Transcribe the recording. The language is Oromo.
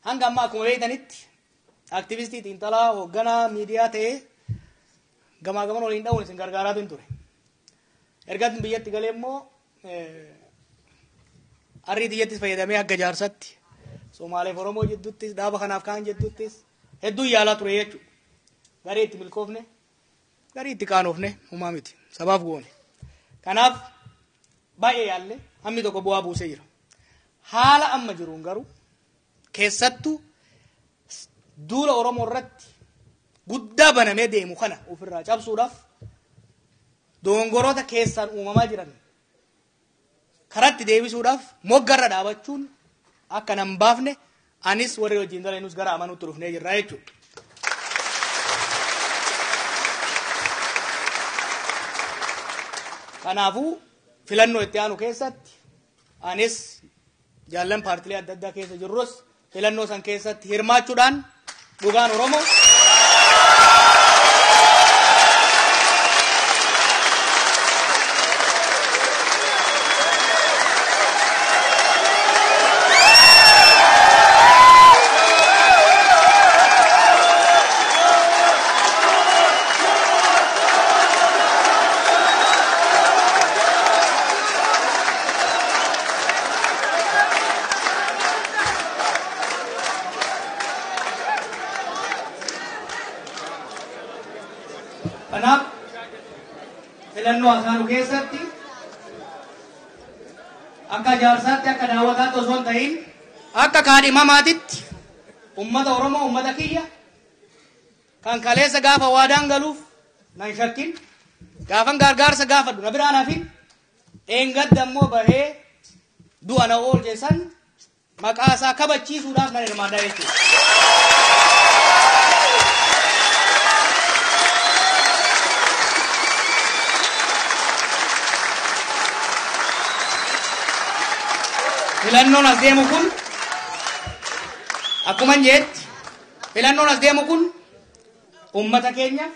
hanga ammaa akkuma beektanitti aktivistii xiinxalaa hoogganaa miidiyaa ta'ee gamaa gaman waliin dha'uun isin gargaaraa ture. Ergatiin biyyatti galee immoo arrii biyyattis fayyadamee akka jaarsatti Somaaleef Oromoo jedhuttis dhaaba kanaaf kaan jedhuttis hedduu yaalaa ture jechuudha. Garii itti milkoofne garii itti qaanofne humaa miti sabaaf goone. Kanaaf baay'ee yaalle hammi tokko bu'aa buusee jira. Haala amma jiruun garuu keessattuu duula Oromoo irratti guddaa banamee deemu kana ofirraa cabsuudhaaf dogongoroota keessaan uumamaa jiran karatti deebisuudhaaf moggarra dhaabachuun akka nan baafne anis warri wajjin daleenus gara amanuutti dhufnee jirra jechuudha. Kanaafuu filannoo itti aanu keessatti anis jaallan paartilee adda addaa keessa jirrus filannoo san keessatti hirmaachuudhaan dhugaan Oromoo kanaaf filannoo asaanu keessatti akka jaarsaatti akka daawwataatti osoo hin ta'in akka kaadhimamaatitti ummata Oromoo ummata kiyya kan kaleessa gaafa waadaan galuuf nan shakkin gaafan gargaarsa gaafadhu na biraan hafin dheengadda immoo bahee du'a na oolche san maqaa isaa kabachiisuudhaaf nan hirmaadha jechuudha. Filannoon as deemu kun akkuma jetti filannoon as deemu kun ummata keenya